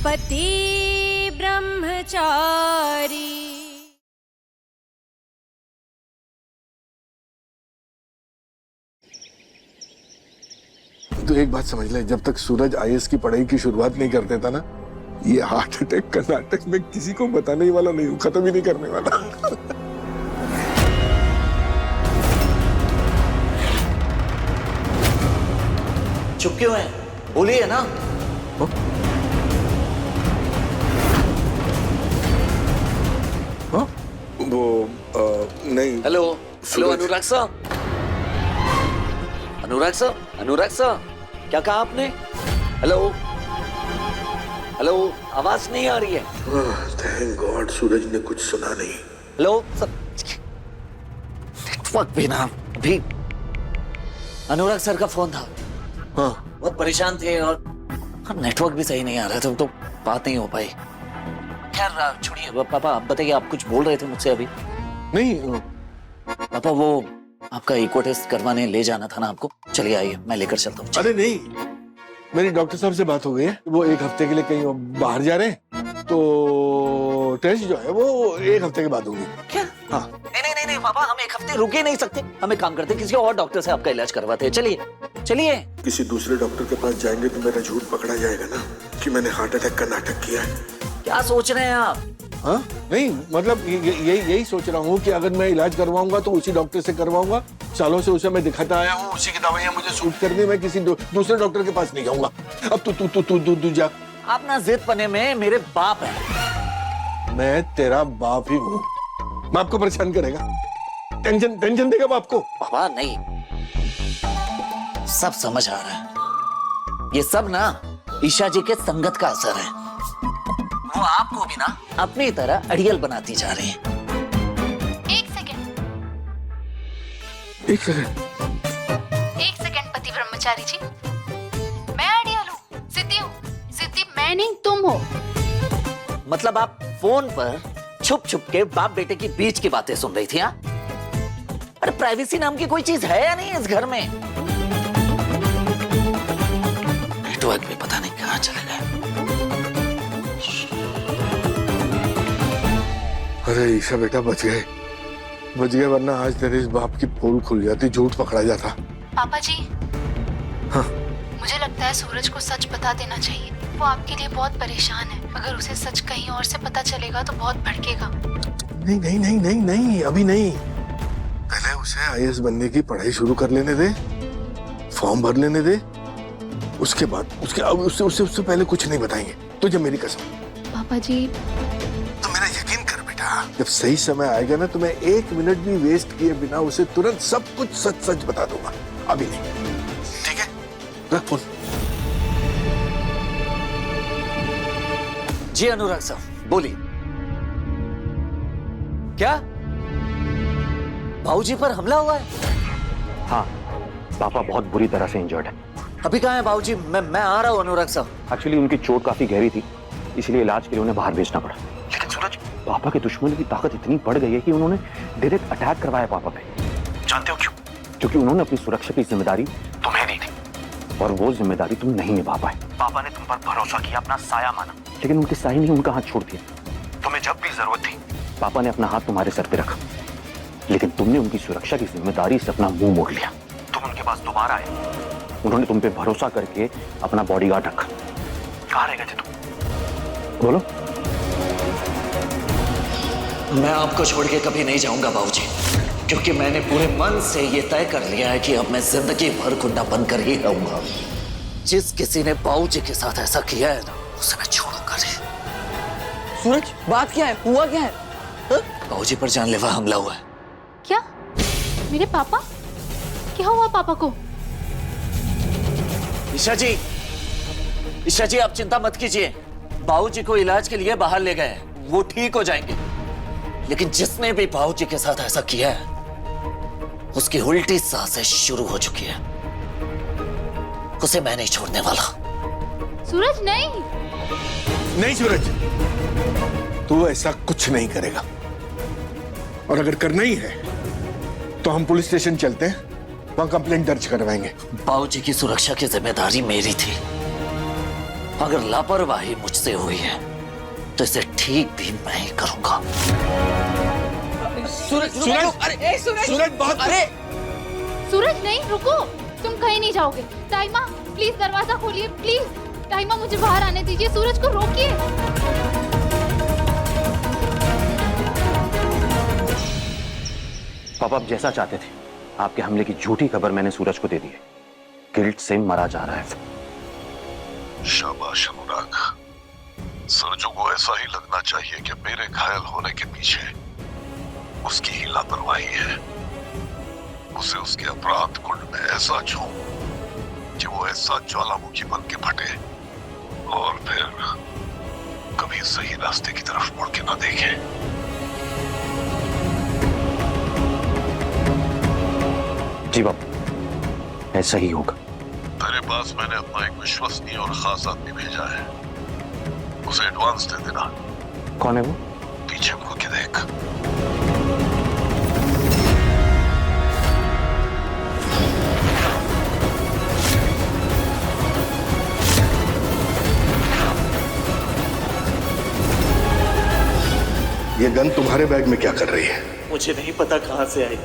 पति ब्रह्मचारी। तो एक बात समझ ले, जब तक सूरज आईएएस की पढ़ाई की शुरुआत नहीं कर देता ना, ये हार्ट अटैक का नाटक मैं किसी को बताने ही वाला नहीं हूँ, खत्म ही नहीं करने वाला। चुप क्यों है? बोलिए ना। वो नहीं। हेलो हेलो, अनुराग साहब। अनुराग साहब, अनुराग साहब, क्या कहा आपने? हेलो हेलो, आवाज नहीं आ रही है। थैंक गॉड सूरज ने कुछ सुना नहीं। हेलो सर, नेटवर्क भी ना भी। अनुराग सर का फोन था। हाँ बहुत परेशान थे और नेटवर्क भी सही नहीं आ रहा था, तो बात नहीं हो पाई। खैर छोड़िए पापा, आप बताइए, आप कुछ बोल रहे थे मुझसे अभी। नहीं पापा वो आपका इको टेस्ट करवाने ले जाना था ना आपको, चलिए आइए मैं लेकर चलता हूँ। अरे नहीं, मेरी डॉक्टर साहब से बात हो गई है, वो एक हफ्ते के लिए कहीं बाहर जा रहे हैं, तो टेस्ट जो है वो एक हफ्ते के बाद होगी। क्या? हाँ। नहीं नहीं नहीं नहीं पापा, हम एक हफ्ते रुक ही नहीं सकते। हम एक काम करते हैं, किसी और डॉक्टर से आपका इलाज करवाते हैं। चलिए चलिए। किसी दूसरे डॉक्टर के पास जाएंगे तो मेरा झूठ पकड़ा जाएगा ना कि मैंने हार्ट अटैक का नाटक किया है। क्या सोच रहे हैं आप? हाँ नहीं, मतलब यही सोच रहा हूँ कि अगर मैं इलाज करवाऊंगा तो उसी डॉक्टर से करवाऊंगा। सालों से उसे मैं दिखाता आया हूँ, उसी की दवाइयाँ मुझे सूट करनी, मैं किसी दूसरे डॉक्टर के पास नहीं जाऊंगा। अब तू जा। आप ना जिद पने में मेरे बाप है। मैं तेरा बाप ही हूँ, बाप को परेशान करेगा, टेंशन देगा बाप को। पापा नहीं, सब समझ आ रहा है। ये सब ना ईशा जी के संगत का असर है। वो आपको भी ना अपनी तरह अड़ियल बनाती जा रही है। एक सेकंड पति ब्रह्मचारी जी, मैं अड़ियल हूँ, जिद्दी मैं नहीं तुम हो। मतलब आप फोन पर छुप छुप के बाप बेटे की बीच की बातें सुन रही थी? हाँ, अरे प्राइवेसी नाम की कोई चीज है या नहीं इस घर में? नेटवर्क भी पता नहीं कहाँ चले गए। अरे ईशा बेटा बच गए, वरना आज तेरे इस बाप की पोल खुल जाती, झूठ पकड़ा जाता। पापा जी, हाँ मुझे लगता है सूरज को सच बता देना चाहिए। वो आपके लिए बहुत परेशान है। अगर उसे सच कहीं और से पता चलेगा तो बहुत भड़केगा। नहीं नहीं नहीं नहीं नहीं, अभी नहीं, पहले उसे आईएएस बनने की पढ़ाई शुरू कर लेने दे, फॉर्म भर लेने दे, उसके बाद उससे पहले कुछ नहीं बताएंगे तुझे, मेरी कसम। पापा जी, तो मेरा यकीन कर बेटा, जब सही समय आएगा ना तो मैं एक मिनट भी वेस्ट किए बिना उसे तुरंत सब कुछ सच बता दूंगा। अभी नहीं, ठीक है? रख फोन। जी अनुराग साहब बोलिए। क्या भाऊजी पर हमला हुआ है? हाँ, पापा बहुत बुरी तरह से इंजर्ड है। अभी कहाँ है भाऊजी? मैं आ रहा हूँ अनुराग साहब। एक्चुअली उनकी चोट काफी गहरी थी, इसलिए इलाज के लिए उन्हें बाहर भेजना पड़ा। लेकिन सूरज, पापा के दुश्मन की ताकत इतनी बढ़ गई है कि उन्होंने डायरेक्ट अटैक करवाया पापा पे। जानते हो क्यों? क्योंकि उन्होंने अपनी सुरक्षा की जिम्मेदारी तुम्हें दी थी और वो जिम्मेदारी तुम नहीं निभा पाए। पापा ने तुम पर भरोसा किया, अपना साया माना, लेकिन उनके साये ने उनका हाथ छोड़ दिया। तुम्हें जब भी जरूरत थी पापा ने अपना हाथ तुम्हारे सर पे रखा, लेकिन तुमने उनकी सुरक्षा की जिम्मेदारी से अपना मुंह मोड़ लिया। तुम उनके पास दोबारा आए, उन्होंने तुम पे भरोसा करके अपना बॉडीगार्ड रखा। कहाँ रह गए थे तुम? बोलो। मैं आपको छोड़ के कभी नहीं जाऊंगा बाबूजी, क्योंकि मैंने पूरे मन से ये तय कर लिया है कि अब मैं जिंदगी भर कुंडा बन कर ही रहूंगा। जिस किसी ने बाबूजी के साथ ऐसा किया है ना, उसे मैं छोड़ूंगा नहीं। सूरज, बात क्या है? हुआ क्या है? बाबूजी पर जानलेवा हमला हुआ है। क्या? मेरे पापा? क्या हुआ पापा को? ईशा जी आप चिंता मत कीजिए, बाबूजी को इलाज के लिए बाहर ले गए, वो ठीक हो जाएंगे। लेकिन जिसने भी बाबूजी के साथ ऐसा किया है, उसकी उल्टी सांसें शुरू हो चुकी है। उसे मैं नहीं छोड़ने वाला। सूरज नहीं। नहीं सूरज, तू ऐसा कुछ नहीं करेगा, और अगर करना ही है तो हम पुलिस स्टेशन चलते हैं, वहां कंप्लेंट दर्ज करवाएंगे। बाबूजी की सुरक्षा की जिम्मेदारी मेरी थी, अगर लापरवाही मुझसे हुई है तो इसे ठीक भी मैं ही करूंगा। सूरज बहुत अरे सूरज नहीं, रुको, तुम कहीं नहीं जाओगे। ताइमा प्लीज दरवाजा खोलिए, प्लीज। ताइमा मुझे बाहर आने दीजिए, सूरज को रोकिए। पापा आप जैसा चाहते थे, आपके हमले की झूठी खबर मैंने सूरज को दे दी है। गिल्ट से मरा जा रहा है। शाबाश अनुराग, सरजू को ऐसा ही लगना चाहिए कि मेरे घायल होने के पीछे उसकी ही लापरवाही है। उसे उसके अपराध कुंड में ऐसा झोंक कि वो ऐसा ज्वालामुखी बन के फटे और फिर कभी सही रास्ते की तरफ मुड़ के ना देखे। जी बाबू, ऐसा ही होगा। तेरे पास मैंने अपना एक विश्वसनीय और खास आदमी भेजा है, उसे एडवांस दे देना। कौन है वो? पीछे मुड़ के देख। ये गन तुम्हारे बैग में क्या कर रही है? मुझे नहीं पता कहां से आई।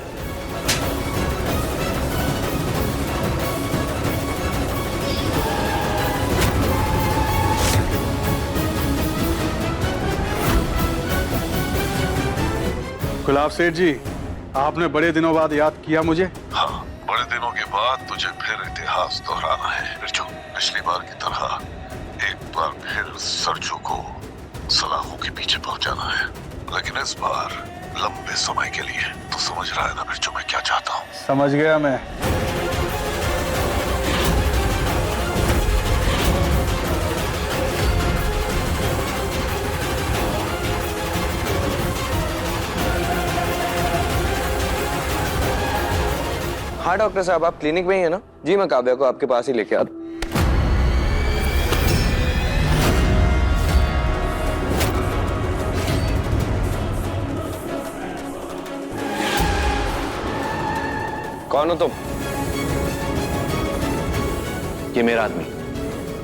गुलाब सेठ जी, आपने बड़े दिनों बाद याद किया मुझे। हाँ, बड़े दिनों के बाद तुझे फिर इतिहास दोहराना है। बिरजू, पिछली बार की तरह एक बार फिर सरजू को सलाखों के पीछे पहुंचाना है, लेकिन इस बार लंबे समय के लिए। तो समझ रहा है ना बिरजू मैं क्या चाहता हूँ? समझ गया मैं। हाँ डॉक्टर साहब, आप क्लिनिक में ही है ना? जी मैं काव्या को आपके पास ही लेके आता। कौन हो तुम? ये मेरा आदमी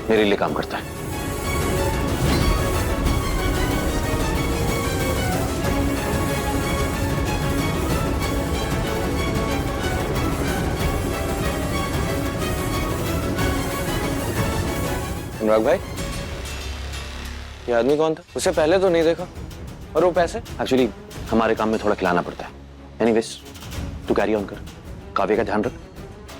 मेरे लिए काम करता है। अनुराग भाई, ये आदमी कौन था? उसे पहले तो नहीं देखा। और वो पैसे? एक्चुअली हमारे काम में थोड़ा खिलाना पड़ता है। एनीवेज तू कैरी ऑन कर, काव्य का ध्यान रख।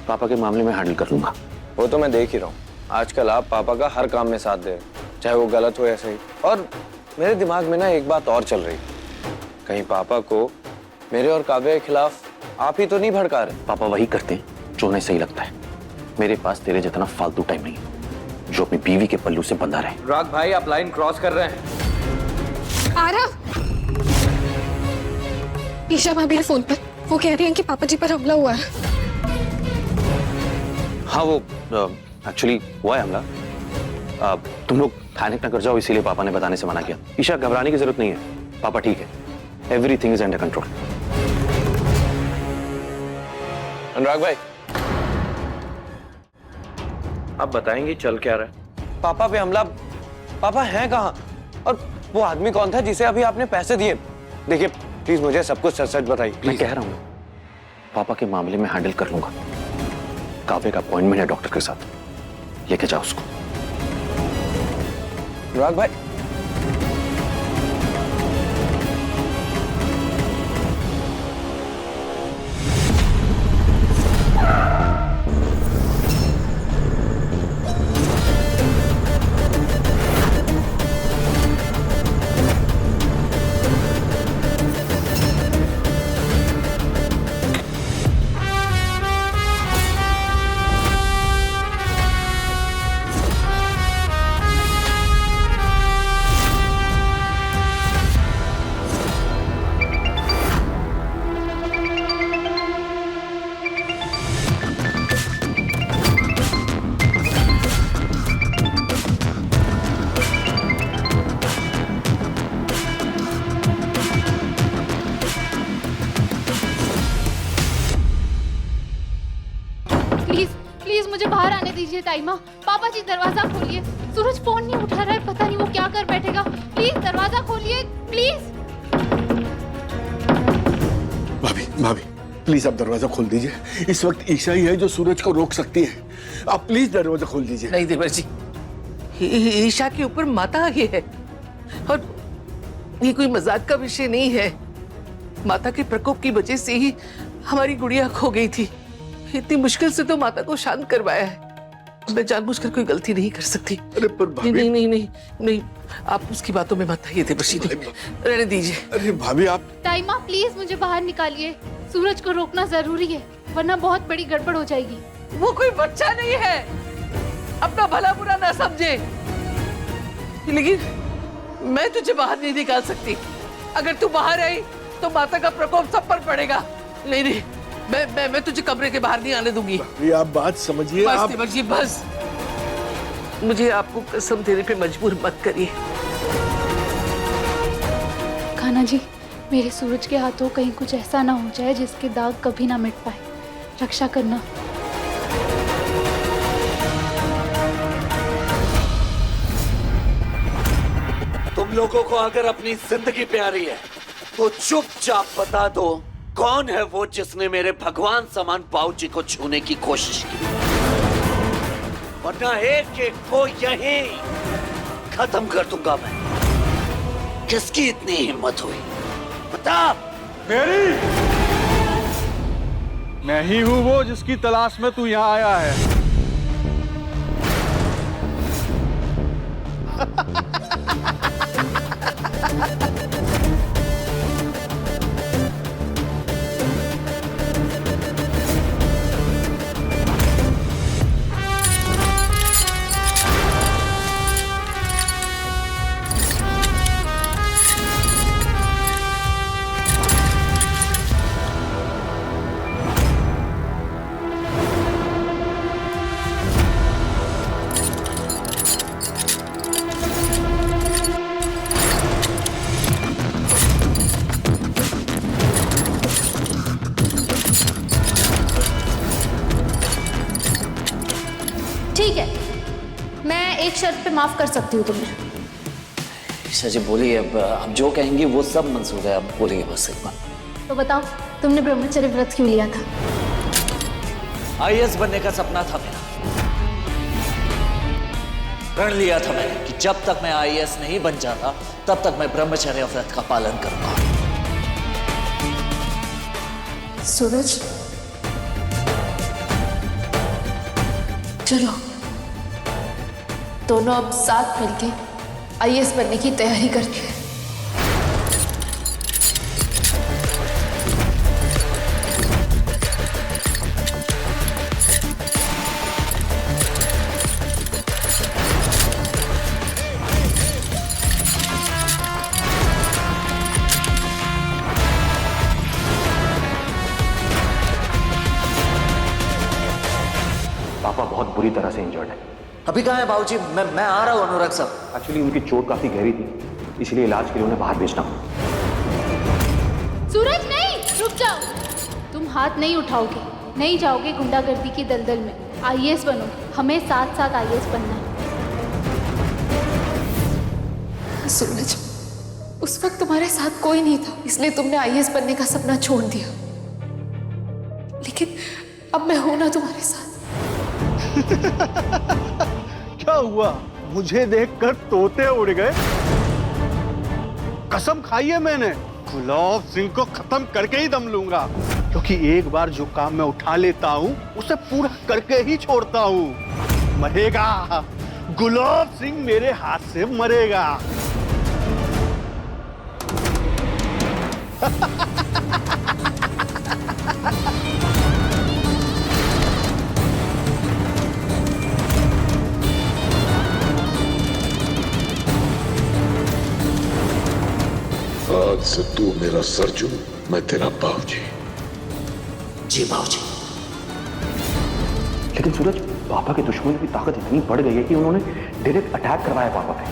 पापा के मामले में हैंडल कर लूंगा। वो तो मैं देख ही रहा हूँ, आजकल आप पापा का हर काम में साथ दे रहे, चाहे वो गलत हो या सही। और मेरे दिमाग में ना एक बात और चल रही, कहीं पापा को मेरे और काव्य के खिलाफ आप ही तो नहीं भड़का रहे? पापा वही करते हैं जो उन्हें सही लगता है। मेरे पास तेरे जितना फालतू टाइम नहीं जो अपनी बीवी के पल्लू से बंधा रहे। अनुराग भाई, आप लाइन क्रॉस कर रहे हैं। आरव, ईशा भाभी है फोन पर, वो कह रही हैं कि पापा जी पर हमला हुआ है। हाँ वो एक्चुअली हुआ है हमला। तुम लोग पैनिक ना कर जाओ, इसीलिए पापा ने बताने से मना किया। ईशा घबराने की जरूरत नहीं है, पापा ठीक है। Everything is under control. Anurag भाई, आप बताएंगे चल क्या रहा है? पापा पे हमला, पापा हैं कहाँ? और वो आदमी कौन था जिसे अभी आपने पैसे दिए? देखिए प्लीज मुझे सब कुछ सच सच बताइए। मैं कह रहा हूँ पापा के मामले में हैंडल कर लूंगा। काव्य का अपॉइंटमेंट है डॉक्टर के साथ, लेके जाओ उसको। अनुराग भाई, ताईमा, पापा जी दरवाजा खोलिए। सूरज फोन नहीं उठा रहा है, पता नहीं वो क्या कर बैठेगा। प्लीज दरवाजा खोलिए, प्लीज। भाभी भाभी प्लीज आप दरवाजा खोल दीजिए। इस वक्त ईशा ही है जो सूरज को रोक सकती है। आप प्लीज दरवाजा खोल दीजिए। नहीं देवर जी, ईशा के ऊपर माता आई है और ये कोई मजाक का विषय नहीं है। माता के प्रकोप की वजह से ही हमारी गुड़िया खो गई थी। इतनी मुश्किल से तो माता को शांत करवाया है। मैं जानबूझकर कोई गलती नहीं कर सकती। अरे पर भाभी नहीं नहीं नहीं नहीं, आप उसकी बातों में मत आइए देवर जी, रहने दीजिए। अरे भाभी आप ताईमा प्लीज मुझे बाहर निकालिए। सूरज को रोकना जरूरी है, वरना बहुत बड़ी गड़बड़ हो जाएगी। वो कोई बच्चा नहीं है, अपना भला बुरा ना समझे। लेकिन मैं तुझे बाहर नहीं निकाल सकती। अगर तू बाहर आई तो माता का प्रकोप सब पर पड़ेगा। नहीं नहीं, मैं तुझे कमरे के बाहर नहीं आने दूंगी। भाभी आप बात समझिए। बस आप देवर जी बस, मुझे आपको कसम देने पे मजबूर मत करिए। खाना जी, मेरे सूरज के हाथों कहीं कुछ ऐसा ना हो जाए जिसके दाग कभी ना मिट पाए। रक्षा करना। तुम लोगों को अगर अपनी जिंदगी प्यारी है तो चुपचाप बता दो कौन है वो जिसने मेरे भगवान समान बाबूजी को छूने की कोशिश की, वरना एक एक को यहीं खत्म कर दूंगा मैं। किसकी इतनी हिम्मत हुई बता। मेरी, मैं ही हूं वो जिसकी तलाश में तू यहाँ आया है। ठीक है, मैं एक शर्त पे माफ कर सकती हूँ तुम्हें। ईशा जी बोलिए, अब जो कहेंगी वो सब मंजूर है। अब बोलिए बस एक बार। तो बताओ, तुमने ब्रह्मचर्य व्रत क्यों लिया था? आईएएस बनने का सपना था मेरा। प्रण लिया था मैंने कि जब तक मैं आईएएस नहीं बन जाता तब तक मैं ब्रह्मचर्य व्रत का पालन करूंगा। सूरज, चलो दोनों अब साथ मिलके आईएएस बनने की तैयारी करते हैं। पापा बहुत बुरी तरह से इंजर्ड है। अभी कहाँ है बाबूजी? मैं आ रहा हूँ अनुराग साहब। एक्चुअली उनकी चोट काफी गहरी थी, इसलिए इलाज के लिए उन्हें बाहर भेजना पड़ा। सूरज नहीं, रुक जाओ। तुम हाथ नहीं उठाओगे, नहीं जाओगे गुंडागर्दी की दलदल में। आईएएस बनोगे, हमें साथ साथ आईएएस बनना है। सूरज, उस वक्त तुम्हारे साथ कोई नहीं था, इसलिए तुमने आईएएस बनने का सपना छोड़ दिया। लेकिन अब मैं हूं ना तुम्हारे साथ। क्या हुआ? मुझे देखकर तोते उड़ गए? कसम खाई है मैंने, गुलाब सिंह को खत्म करके ही दम लूंगा, क्योंकि एक बार जो काम मैं उठा लेता हूं उसे पूरा करके ही छोड़ता हूं। मरेगा, गुलाब सिंह मेरे हाथ से मरेगा। आज से तू मेरा सरजू, मैं तेरा बाबूजी। जी बाबूजी। लेकिन सूरज, पापा के दुश्मनों की ताकत इतनी बढ़ गई है कि उन्होंने डायरेक्ट अटैक करवाया पापा पे।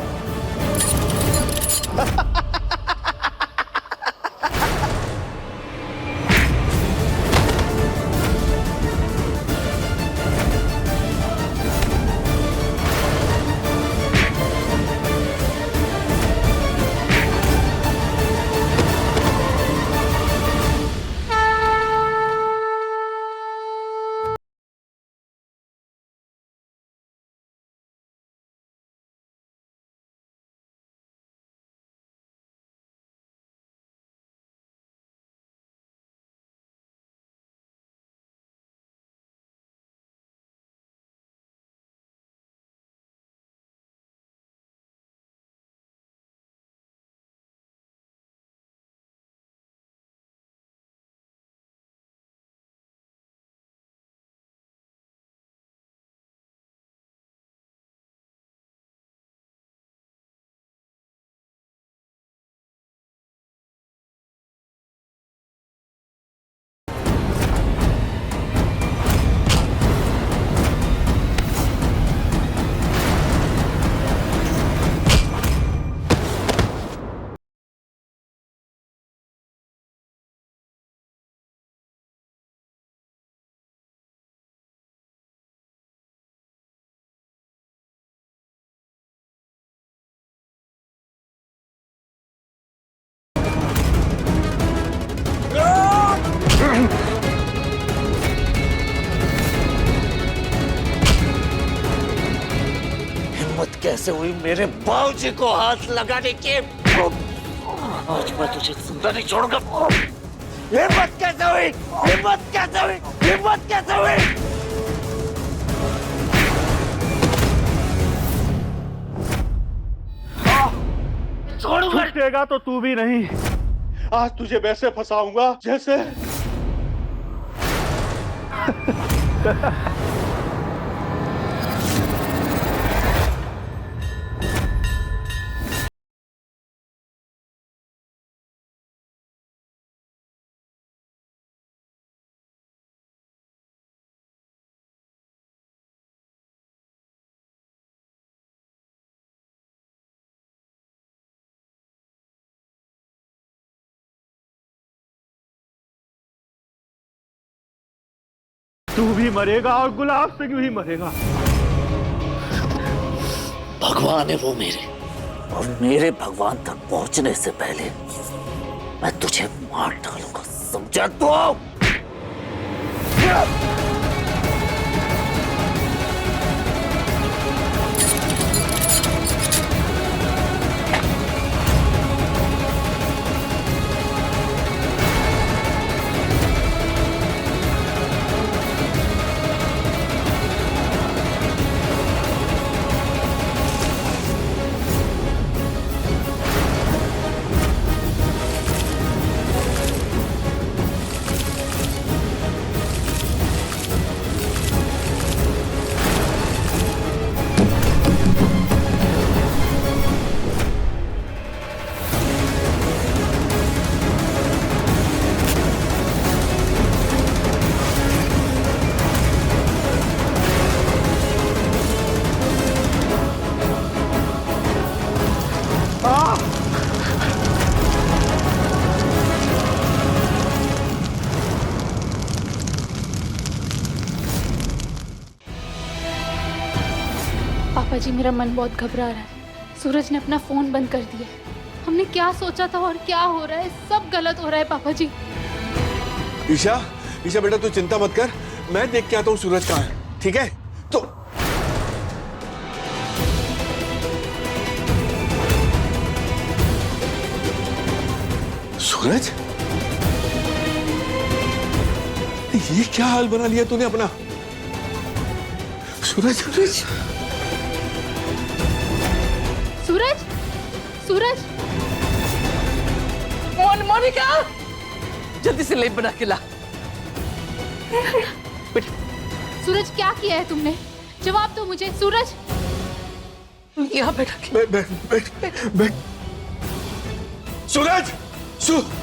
से हुई मेरे बाबूजी को हाथ लगाने की। आज मैं तुझे जिंदा नहीं छोड़ूंगा। हिम्मत कैसे हुई? हिम्मत कैसे हुई? हिम्मत कैसे हुई? छूटेगा तो तू भी नहीं। आज तुझे वैसे फंसाऊंगा जैसे तू भी मरेगा और गुलाब सिंह भी मरेगा। भगवान है वो मेरे, और मेरे भगवान तक पहुंचने से पहले मैं तुझे मार डालूंगा, समझा तू? पापा जी, मेरा मन बहुत घबरा रहा है। सूरज ने अपना फोन बंद कर दिया। हमने क्या सोचा था और क्या हो रहा है, सब गलत हो रहा है पापा जी। ईशा, ईशा बेटा तू चिंता मत कर, मैं देख के आता हूँ सूरज कहाँ है, ठीक है? तो सूरज, ये क्या हाल बना लिया तूने अपना? सूरज, सूरज, सूरज, सूरज, मोनिका, जल्दी से लेप बना के ला। सूरज क्या किया है तुमने? जवाब दो मुझे सूरज। यहाँ बैठा के। बैठ बैठ बैठ बैठ। सूरज, सूरज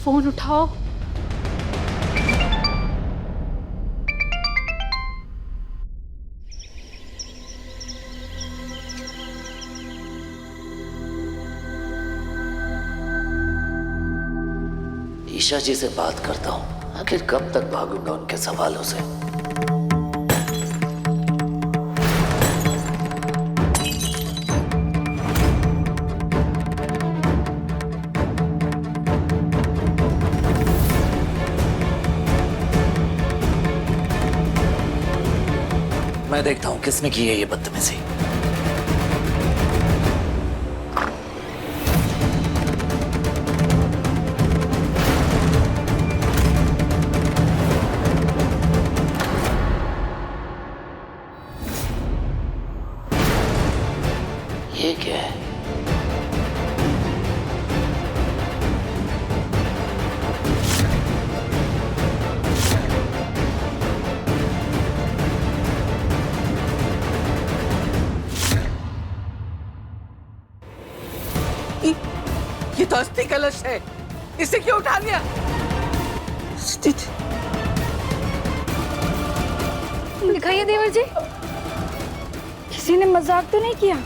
फोन उठाओ। ईशा जी से बात करता हूँ, आखिर कब तक भागूंगा उनके सवालों से। मैं देखता हूं किसने की है ये बदतमीजी। ये क्या है? ये तो अस्थि कलश है, इसे क्यों उठा लिया? दिखाइए देवर जी, किसी ने मजाक तो नहीं किया?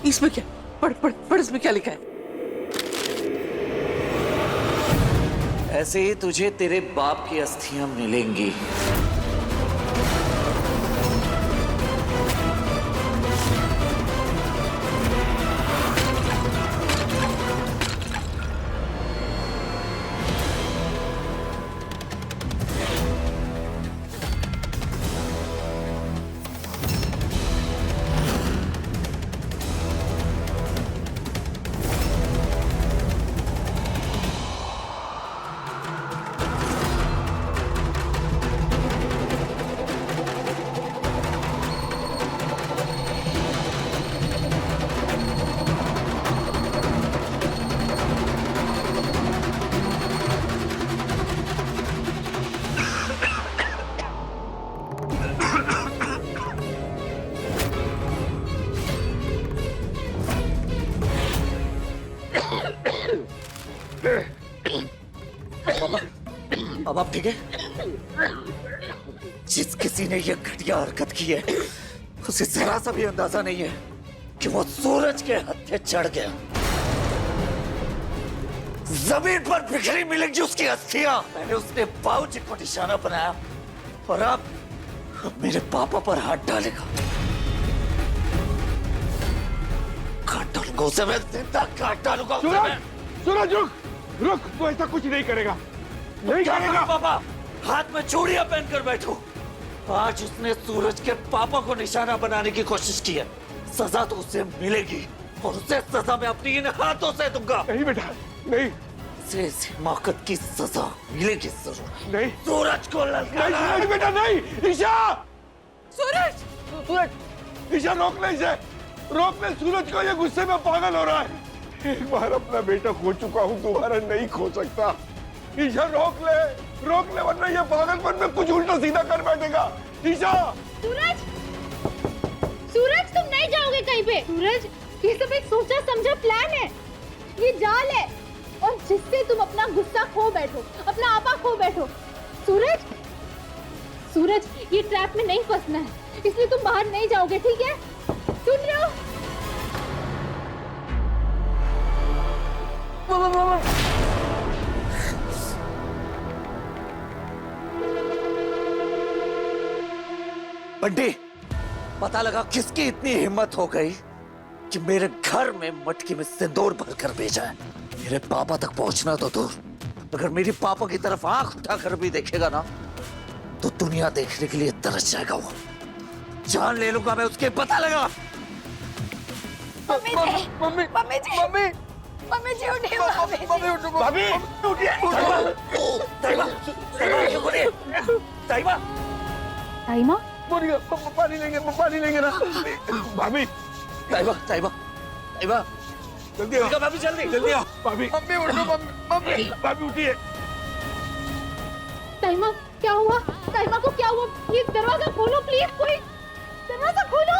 इसमें क्या? पढ़ पढ़ पढ़, इसमें क्या लिखा है? ऐसे ही तुझे तेरे बाप की अस्थियां मिलेंगी। अब आप ठीक है? जिस किसी ने यह घटिया हरकत की है उसे जरा सा भी अंदाजा नहीं है कि वो सूरज के हत्थे चढ़ गया। जमीन पर बिखरी मिलेंगी उसकी अस्थियां। मैंने उसने बाबूजी को निशाना बनाया और अब मेरे पापा पर हाथ डालेगा। काट डालूंगा उसे, मैं जिंदा काट डालूंगा उसे मैं। सूरज रुक रुक, तू ऐसा कुछ नहीं करेगा, नहीं क्या करेगा। करूं पापा? हाथ में चूड़ियां पहनकर बैठो। आज उसने सूरज के पापा को निशाना बनाने की कोशिश की है, सजा तो उसे मिलेगी और उसे सजा मैं अपनी इन हाथों से दूंगा। नहीं बेटा, नहीं इस हिमाकत की सजा मिलेगी जरूर। नहीं सूरज को ललकारा। नहीं बेटा, नहीं। ईशा, सूरज! सूरज, ईशा रोक ले इसे, रोक ले सूरज को, ये गुस्से में पागल हो रहा है। एक बार अपना बेटा खो चुका हूँ, दोबारा नहीं खो सकता। ईशा रोक ले, वरना ये पागलपन में कुछ उल्टा सीधा कर बैठेगा। ईशा! सूरज, सूरज तुम नहीं जाओगे कहीं पे। सूरज, ये सब एक सोचा समझा प्लान है, ये जाल है और जिससे तुम अपना गुस्सा खो बैठो, अपना आपा खो बैठो। सूरज, सूरज ये ट्रैप में नहीं फंसना है, इसलिए तुम बाहर नहीं जाओगे, ठीक है? सुन रहे हो? बंटी, पता लगा किसकी इतनी हिम्मत हो गई कि मेरे घर में मटकी में सिंदूर भरकर भेजा है। मेरे पापा तक पहुंचना तो दूर, अगर मेरी पापा की तरफ आंख उठाकर भी देखेगा ना तो दुनिया देखने के लिए तरस जाएगा वो। जान ले लूंगा मैं उसके, पता लगा। मम्मी जी, मम्मी जी, मम्मी जी उठिए, मम्मी जी। भाभी उठिए। ताइमा, ताइमा क्यों बोली? ताइमा, ताइमा, पानी लेंगे ना। भाभी, ताइमा, ताइमा, ताइमा, जल्दी आओ, भाभी जल्दी जल्दी आओ। भाभी, मम्मी उठो, मम्मी, भाभी उठिए। ताइमा क्या हुआ? ताइमा को क्या हुआ? प्लीज दरवाजा खोलो, प्लीज कोई दरवाजा खोलो।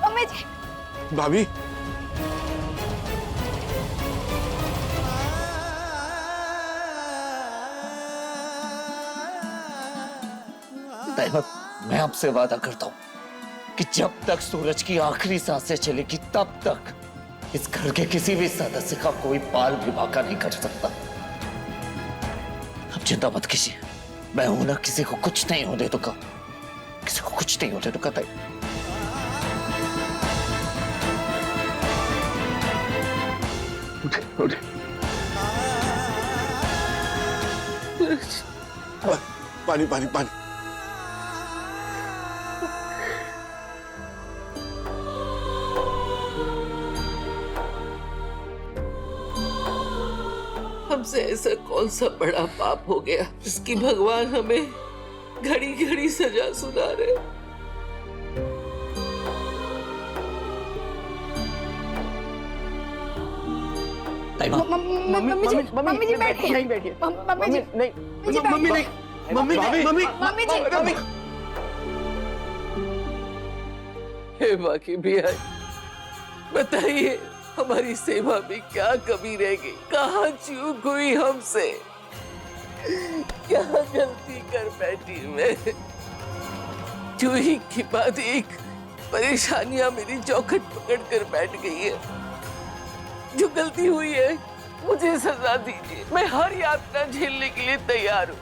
मम्मी जी, भाभी, ताइमा, मैं आपसे वादा करता हूँ कि जब तक सूरज की आखिरी सांसें चलेगी तब तक इस घर के किसी भी सदस्य का कोई बाल भी बांका नहीं कर सकता। अब चिंता मत कीजिए, मैं हूं ना, किसी को कुछ नहीं होने दूंगा, किसी को कुछ नहीं होने दूंगा। ताई, उठे। पानी पानी पानी। हमसे ऐसा कौन सा बड़ा पाप हो गया जिसकी भगवान हमें घड़ी घड़ी सजा सुना रहे। ताइमा, मम्मी जी बैठिए, नहीं बैठिए, मम्मी जी नहीं, मम्मी नहीं, मम्मी जी। हे बाकी भी है, बताइए हमारी सेवा में क्या कमी रह गई, कहाँ चूक हुई हमसे, क्या गलती कर बैठी मैं। जो एक के बाद एक परेशानियां मेरी चौखट पकड़ कर बैठ गई है। जो गलती हुई है मुझे सजा दीजिए, मैं हर यातना झेलने के लिए तैयार हूँ,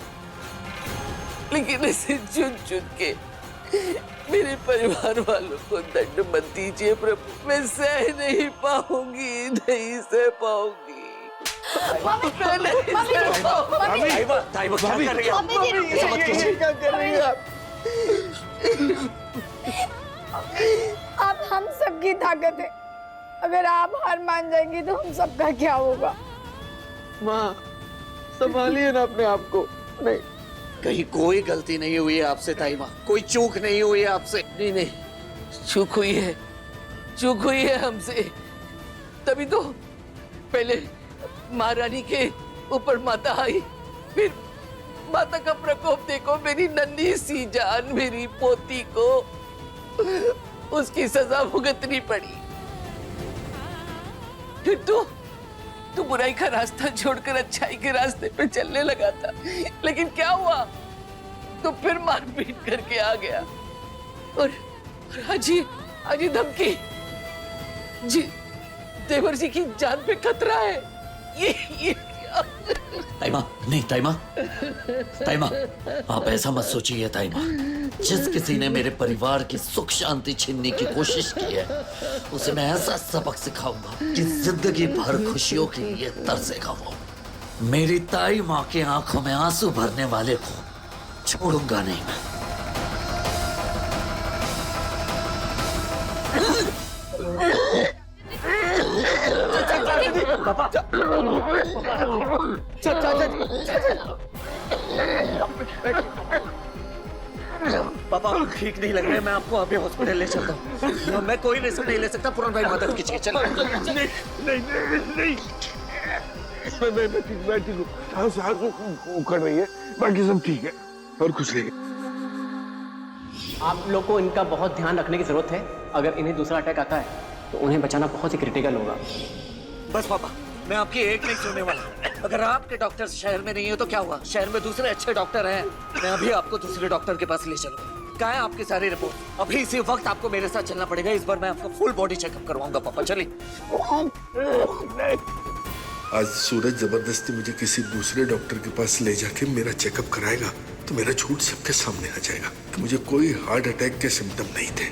लेकिन इसे चुन चुन के मेरे परिवार वालों को दंड मत दीजिए प्रभु। मैं सह नहीं पाऊंगी, नहीं सह पाऊंगी। मैं नहीं सह पाऊंगी। ताइमा, ताइमा क्या कर रही है? ऐसा मत कीजिए। क्या कर रही है आप हम सबकी ताकत है। अगर आप हार मान जाएंगी तो हम सबका क्या होगा? माँ, संभालिए ना अपने आप को। नहीं, कहीं कोई गलती नहीं हुई है आपसे ताइमा, कोई चूक नहीं हुई है आपसे। नहीं नहीं, चूक हुई है, चूक हुई है हमसे। तभी तो पहले महारानी के ऊपर माता आई, फिर माता का प्रकोप देखो, मेरी नन्ही सी जान, मेरी पोती को उसकी सजा भुगतनी पड़ी। फिर तू बुराई का रास्ता छोड़कर अच्छाई के रास्ते पे चलने लगा था, लेकिन क्या हुआ? तो फिर मारपीट करके आ गया और अजी धमकी जी, देवर जी की जान पे खतरा है। ये ताइमा, नहीं ताइमा, ताइमा आप ऐसा मत सोचिए ताइमा। जिस किसी ने मेरे परिवार की सुख शांति छीनने की कोशिश की है, उसे मैं ऐसा सबक सिखाऊंगा कि जिंदगी भर खुशियों के लिए तरसेगा वो। मेरी ताई माँ की आंखों में आंसू भरने वाले को छोड़ूंगा नहीं मैं। पापा ठीक नहीं लग रहा है, मैं आपको अभी हॉस्पिटल ले चलता हूँ। मैं कोई रिस्क नहीं ले सकता, पूरन भाई मदद कीजिए। चलो नहीं, मैं ठीक हूँ। सांस उखड़ रही है, बाकी सब ठीक है और खुश रहिए। आप लोग को इनका बहुत ध्यान रखने की जरूरत है। अगर इन्हें दूसरा अटैक आता है तो उन्हें बचाना बहुत ही क्रिटिकल होगा। बस पापा, मैं आपकी एक नहीं सुनने वाला। अगर आपके डॉक्टर शहर में नहीं है तो क्या हुआ? शहर में दूसरे अच्छे डॉक्टर हैं। मैं अभी आपको दूसरे डॉक्टर के पास ले चलूंगा। कहाँ है आपकी सारी रिपोर्ट? अभी इसी वक्त आपको मेरे साथ चलना पड़ेगा। इस बार मैं आपका फुल बॉडी चेकअप करवाऊंगा पापा। चलिए। आज सूरज जबरदस्ती मुझे किसी दूसरे डॉक्टर के पास ले जाके मेरा चेकअप कराएगा तो मेरा झूठ सबके सामने आ जाएगा कि मुझे कोई हार्ट अटैक के सिम्टम नहीं थे।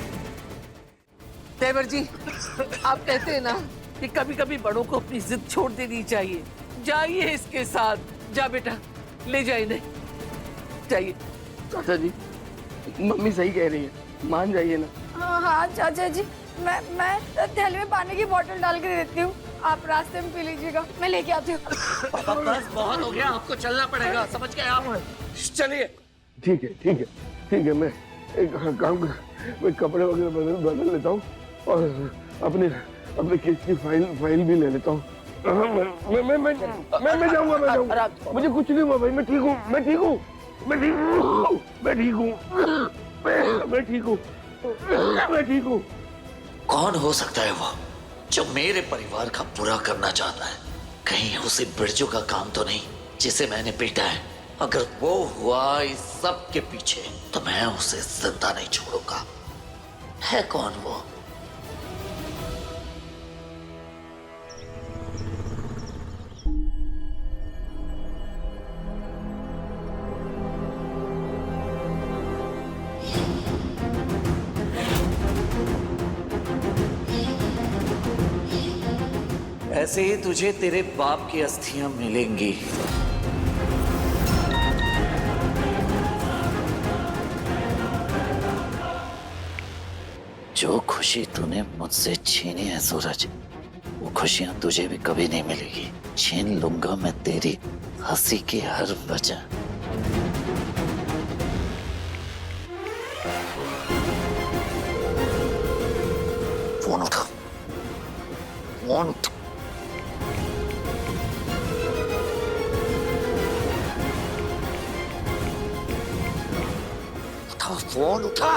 देवर जी, आप कहते हैं ना कि कभी कभी बड़ों को अपनी जिद छोड़ देनी चाहिए। जाइए इसके साथ, जा बेटा, ले जाइए। नहीं जाइए। चाचा जी, मम्मी सही कह रही है, मान जाइए ना। हाँ चाचा जी, मैं थैले में पानी की बोतल डाल के देती हूँ, आप रास्ते में पी लीजिएगा, मैं लेके आती हूँ। पापा बस बहुत हो गया, आपको चलना पड़ेगा, समझ गए आप? चलिए। ठीक है, मैं एक काम कर, मैं कपड़े वगैरह बदल लेता हूँ और अपने केस की फाइल भी ले लेता हूँ। मैं जाऊंगा। मुझे कुछ नहीं हुआ भाई, मैं ठीक हूँ। कौन हो सकता है वो जो मेरे परिवार का बुरा करना चाहता है? कहीं उसे बिरजू का काम तो नहीं जिसे मैंने पीटा है? अगर वो हुआ इस सब के पीछे तो मैं उसे जिंदा नहीं छोड़ूंगा। है कौन वो? ऐसे ही तुझे तेरे बाप की अस्थियां मिलेंगी। जो खुशी तूने मुझसे छीनी है सूरज, वो खुशियां तुझे भी कभी नहीं मिलेगी। छीन लूंगा मैं तेरी हंसी की हर वजह। फोन उठा, फोन उठा। फोन उठा।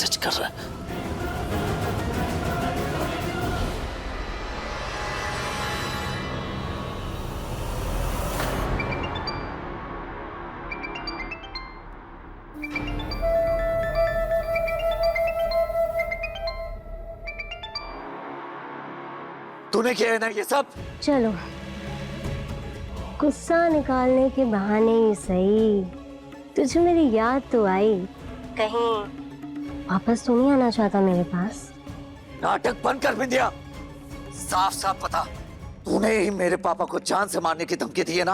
मैसेज कर रहा है। तूने किया है ना ये सब? चलो, गुस्सा निकालने के बहाने ही सही तुझे मेरी याद तो आई। कहीं वापस तो नहीं आना चाहता मेरे पास? नाटक बंद कर बिंदिया। साफ साफ पता, तूने ही मेरे पापा को जान से मारने की धमकी दी है ना,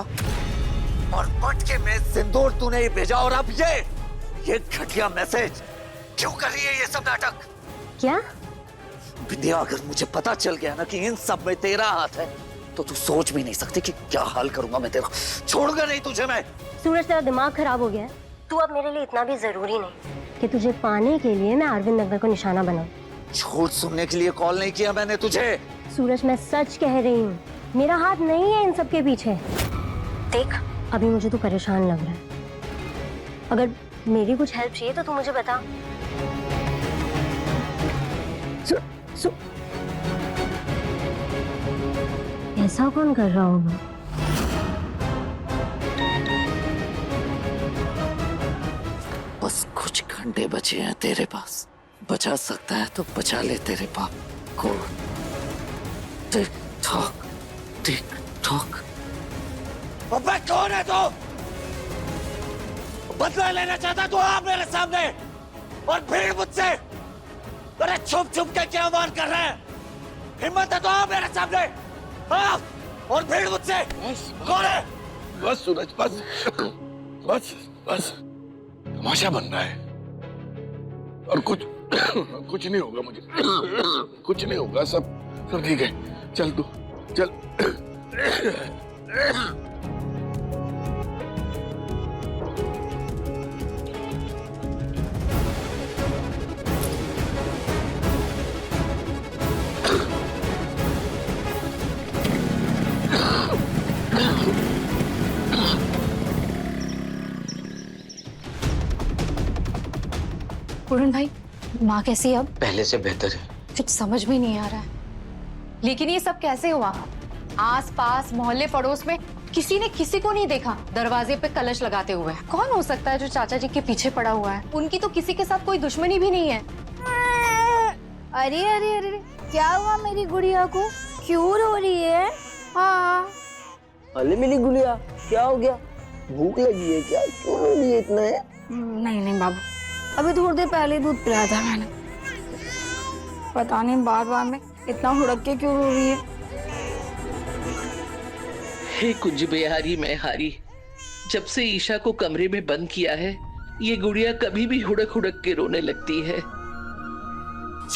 और मटके में सिंदूर तूने ही भेजा, और अब ये घटिया मैसेज क्यों कर रही है ये सब नाटक? क्या बिंदिया, अगर मुझे पता चल गया ना कि इन सब में तेरा हाथ है, तो तू सोच भी नहीं सकती कि क्या हाल करूंगा मैं तेरा। छोड़ूंगा नहीं तुझे मैं। सूरज, तेरा दिमाग खराब हो गया है। तू अब मेरे लिए इतना भी जरूरी नहीं कि तुझे पाने के लिए मैं अरविंद नगर को निशाना बनाऊं। झूठ सुनने के लिए कॉल नहीं किया मैंने तुझे। सूरज, मैं सच कह रही हूँ, मेरा हाथ नहीं है इन सब के पीछे। देख, अभी मुझे तू परेशान लग रहा है। अगर मेरी कुछ हेल्प चाहिए तो तू मुझे बता। ऐसा कौन कर रहा होगा? बस कुछ घंटे बचे हैं तेरे पास, बचा सकता है तो बचा ले तेरे बाप को। Tick tock tick tock. अबे कौन है तू? बदला लेना चाहता तू? आ मेरे सामने और भीड़ मुझसे। अरे छुप छुप के क्या वार कर रहे हैं? हिम्मत है तो आ मेरे सामने, आ, और भीड़ मुझसे। कौन है? बस सूरज, बस बस बस, तमाशा बन रहा है और कुछ नहीं होगा मुझे। कुछ नहीं होगा, सब ठीक है। चल तू चल। पूरन भाई, माँ कैसी है अब? पहले से बेहतर है। कुछ समझ में नहीं आ रहा है, लेकिन ये सब कैसे हुआ? आस पास मोहल्ले पड़ोस में किसी ने किसी को नहीं देखा दरवाजे पे कलश लगाते हुए। कौन हो सकता है जो चाचा जी के पीछे पड़ा हुआ है? उनकी तो किसी के साथ कोई दुश्मनी भी नहीं है। अरे अरे अरे, क्या हुआ मेरी गुड़िया को? क्यों रो रही है? हाँ, अरे मेरी गुड़िया, क्या हो गया? भूख लगी है क्या? क्यों रो रही है इतना? है नहीं नहीं बाबू, अभी थोड़ी देर पहले दूध पिलाया था मैंने। पता नहीं बार बार में इतना हुड़क के क्यों रो रही है। हे कुंज बेहारी मैं हारी, जब से ईशा को कमरे में बंद किया है, ये गुड़िया कभी भी हुड़क हुड़क के रोने लगती है।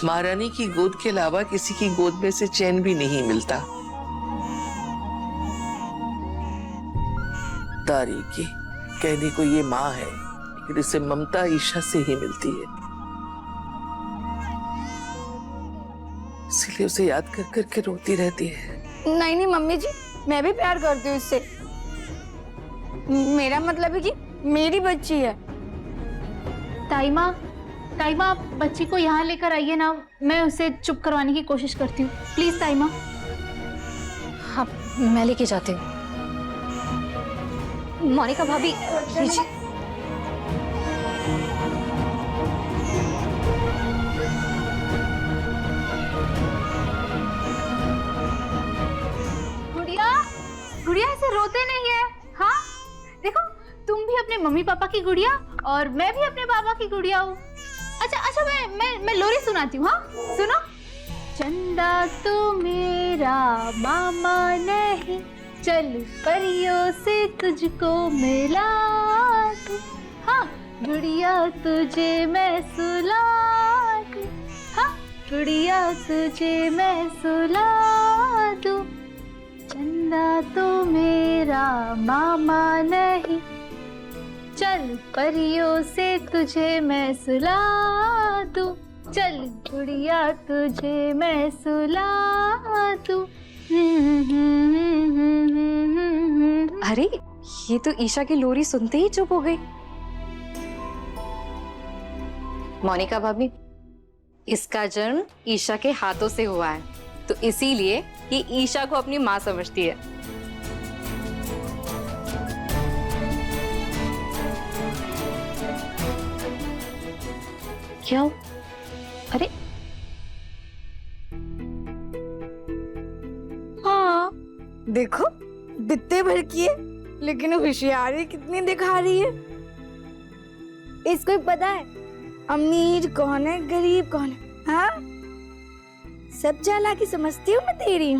महारानी की गोद के अलावा किसी की गोद में से चैन भी नहीं मिलता। तारी की कहने को ये माँ है, लेकिन इसे ममता ईशा से ही मिलती है, इसलिए उसे याद कर करके रोती रहती है। नहीं नहीं मम्मी जी, मैं भी प्यार करती हूँ इससे। मेरा मतलब है कि मेरी बच्ची है। ताई माँ, आप बच्ची को यहाँ लेकर आइए ना, मैं उसे चुप करवाने की कोशिश करती हूँ। प्लीज ताई माँ। हाँ, मैं लेके जाती हूँ। मोनिका भाभी, लीजिए। गुड़िया ऐसे रोते नहीं है। हाँ देखो, तुम भी अपने मम्मी पापा की गुड़िया और मैं भी अपने पापा की गुड़िया हूँ। अच्छा मैं लोरी सुनाती हूँ। हाँ सुनो। चंदा तो मेरा मामा नहीं, चल परियों से तुझको मिला दूं। हाँ गुड़िया तुझे मैं सुला दूं। हाँ गुड़िया तुझे मैं सुला दूं। चंदा तो मेरा मामा नहीं, चल परियों से तुझे मैं सुला दूं। चल गुड़िया तुझे मैं सुला दूं। अरे ये तो ईशा की लोरी सुनते ही चुप हो गई। मोनिका भाभी, इसका जन्म ईशा के हाथों से हुआ है, तो इसीलिए ये ईशा को अपनी माँ समझती है। क्या? अरे हाँ देखो, बित्ते भर की है लेकिन होशियारी कितनी दिखा रही है। इसको पता है अमीर कौन है गरीब कौन है? हाँ, सब चालाकी समझती हूँ मैं तेरी।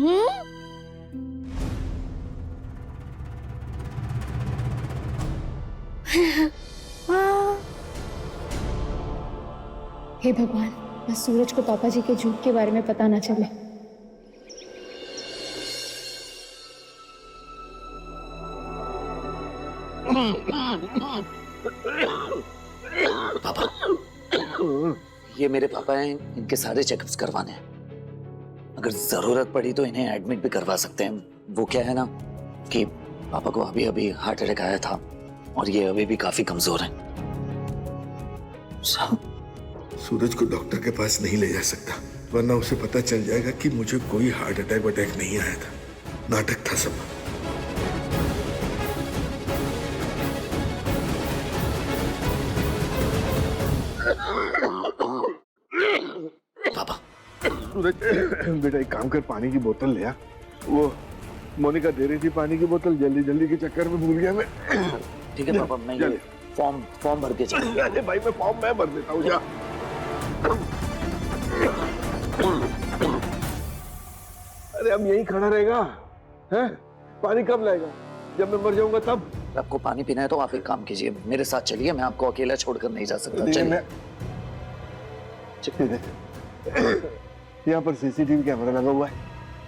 हे भगवान, बस सूरज को पापा जी के झूठ के बारे में पता ना चले। पापा, ये मेरे पापा हैं, इनके सारे चेकअप्स करवाने हैं। अगर जरूरत पड़ी तो इन्हें एडमिट भी करवा सकते हैं। वो क्या है ना कि पापा को अभी अभी हार्ट अटैक आया था और ये अभी भी काफी कमजोर हैं। सूरज को डॉक्टर के पास नहीं ले जा सकता, वरना उसे पता चल जाएगा कि मुझे कोई हार्ट अटैक नहीं आया था, नाटक था सब। पापा, सूरज बेटा एक काम कर, पानी की बोतल ले आ। वो मोनिका दे रही थी पानी की बोतल, जल्दी जल्दी के चक्कर में भूल गया मैं। ठीक है पापा, मैं ये फॉर्म भर के चलूंगा। अरे भाई मैं फॉर्म मैं भर देता हूँ, जा। अरे अब यही खड़ा रहेगा है? पानी कब लाएगा? जब मैं मर जाऊंगा तब? आपको पानी पीना है तो आप एक काम कीजिए, मेरे साथ चलिए, मैं आपको अकेला छोड़कर नहीं जा सकता। चलिए। यहाँ पर सीसीटीवी कैमरा लगा हुआ है,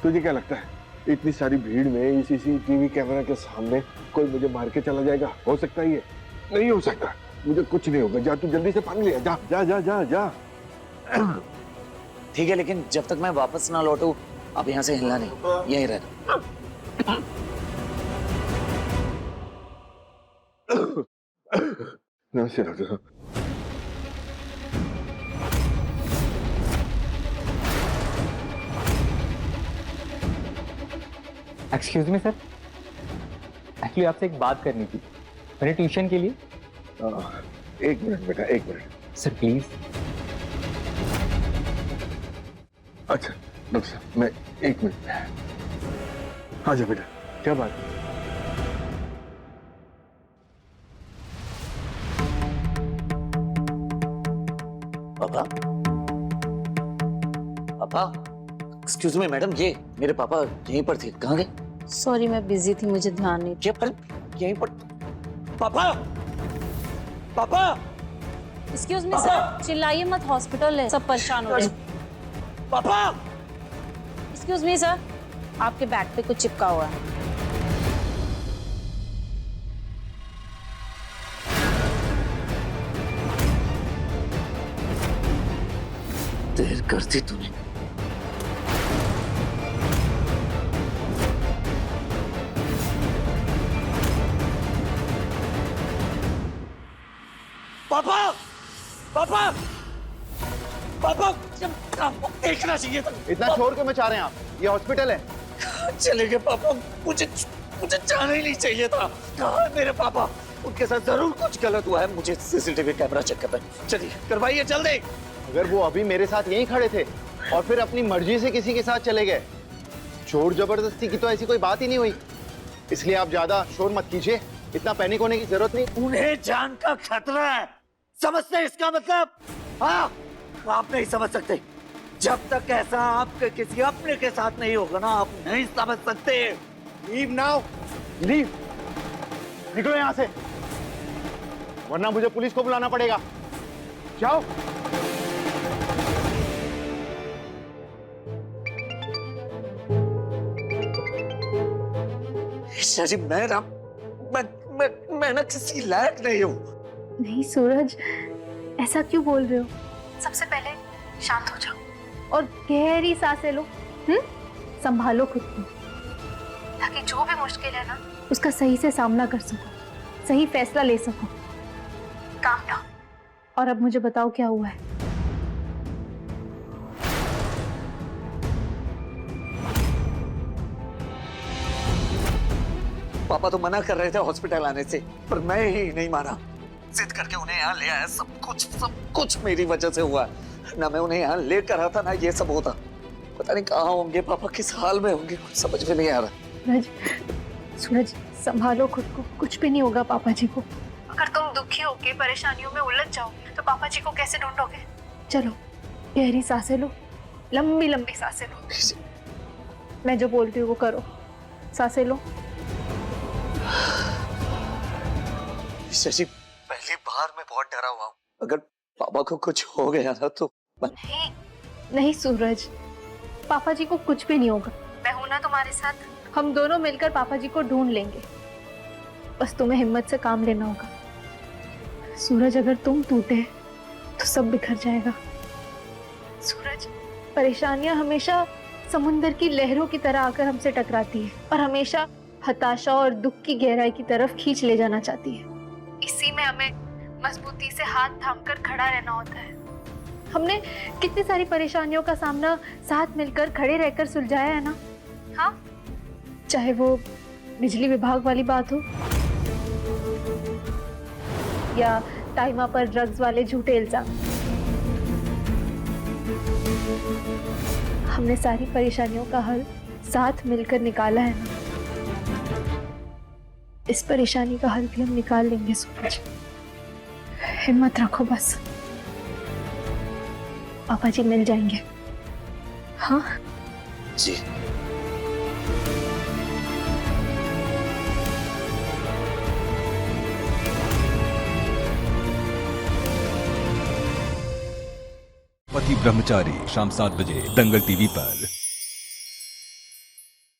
तुझे क्या लगता है इतनी सारी भीड़ में इस सीसीटीवी कैमरा के सामने कोई मुझे मार के चला जाएगा? हो सकता है? ये नहीं हो सकता, मुझे कुछ नहीं होगा। जा तू जल्दी से पानी ले आ, जा जा जा जा जा। ठीक है, लेकिन जब तक मैं वापस ना लौटूं आप यहाँ से हिलना नहीं, यहीं रहना। नमस्ते डॉक्टर साहब। एक्सक्यूज मी सर, एक्चुअली आपसे एक बात करनी थी मेरे ट्यूशन के लिए। एक मिनट बेटा, एक मिनट सर प्लीज। अच्छा डॉक्टर साहब, मैं एक मिनट। हाँ जा बेटा, क्या बात है? पापा, पापा, एक्सक्यूज मी मैडम, ये मेरे पापा यहीं पर थे, कहाँ गए? सॉरी मैं बिजी थी, मुझे ध्यान नहीं। ये पर यहीं पर। पापा, पापा, एक्सक्यूज मी सर, चिल्लाइए मत, हॉस्पिटल है, सब परेशान हो रहे हैं। पापा, एक्सक्यूज मी सर, आपके बैग पे कुछ चिपका हुआ है। देर कर दी तूने। पापा, पापा, पापा, आपको देखना चाहिए था। इतना शोर क्यों मचा रहे हैं आप? ये हॉस्पिटल है। चले गए पापा, मुझे जाना ही नहीं चाहिए था। कहाँ है मेरे पापा? उनके साथ जरूर कुछ गलत हुआ है, मुझे सीसीटीवी कैमरा चेक करना है। चलिए करवाइए जल्दी। अगर वो अभी मेरे साथ यहीं खड़े थे और फिर अपनी मर्जी से किसी के साथ चले गए, जोर जबरदस्ती की तो ऐसी कोई बात ही नहीं हुई। इसलिए आप ज्यादा शोर मत कीजिए, इतना पैनिक होने की जरूरत नहीं। उन्हें जान का खतरा है, समझते हैं इसका मतलब? हाँ, आप नहीं समझ सकते। जब तक ऐसा आपके किसी अपने के साथ नहीं होगा ना, आप नहीं समझ सकते। लीव नाउ, लीव, निकलो यहाँ से, वरना मुझे पुलिस को बुलाना पड़ेगा। जाओ। ईशा जी, मैं ना किसी लायक नहीं हूँ। नहीं सूरज, ऐसा क्यों बोल रहे हो? सबसे पहले शांत हो जाओ और गहरी सांसें लो। संभालो खुद को, ताकि जो भी मुश्किल है ना उसका सही से सामना कर सको, सही फैसला ले सको। Calm down. और अब मुझे बताओ क्या हुआ है? पापा तो मना कर रहे थे हॉस्पिटल आने से, पर मैं ही नहीं माना। जिद करके उन्हें यहाँ ले आया। सब कुछ मेरी वजह से हुआ। ना मैं उन्हें यहाँ लेकर आता, ना ये सब होता। पता नहीं कहाँ होंगे पापा, किस हाल में होंगे, कुछ समझ में नहीं आ रहा। सूरज संभालो खुद को, कुछ भी नहीं होगा पापा जी को। अगर तुम दुखी होके परेशानियों में उलझ जाओ तो पापा जी को कैसे ढूंढोगे? चलो गहरी सांसें लो, लंबी लंबी सांसें लो। मैं जो बोलती हूँ वो करो, सांसें लो। शशि, पहली बार मैं बहुत डरा हुआ हूँ। अगर पापा को कुछ हो गया ना तो नहीं सूरज, पापा जी को कुछ भी नहीं होगा। मैं हूं ना तुम्हारे साथ। हम दोनों मिलकर पापा जी को ढूंढ लेंगे। बस तुम्हें हिम्मत से काम लेना होगा। सूरज, अगर तुम टूटे तो सब बिखर जाएगा। सूरज, परेशानियां हमेशा समुंदर की लहरों की तरह आकर हमसे टकराती है और हमेशा हताशा और दुख की गहराई की तरफ खींच ले जाना चाहती है। इसी में हमें मजबूती से हाथ थामकर खड़ा रहना होता है। हमने कितनी सारी परेशानियों का सामना साथ मिलकर खड़े रहकर सुलझाया है ना? हाँ, चाहे वो बिजली विभाग वाली बात हो या टाइमा पर ड्रग्स वाले झूठे इल्जाम। हमने सारी परेशानियों का हल साथ मिलकर निकाला है ना। इस परेशानी का हल भी हम निकाल लेंगे सूरज। हिम्मत रखो बस, पापा जी मिल जाएंगे। हाँ जी। पति ब्रह्मचारी शाम 7 बजे दंगल टीवी पर।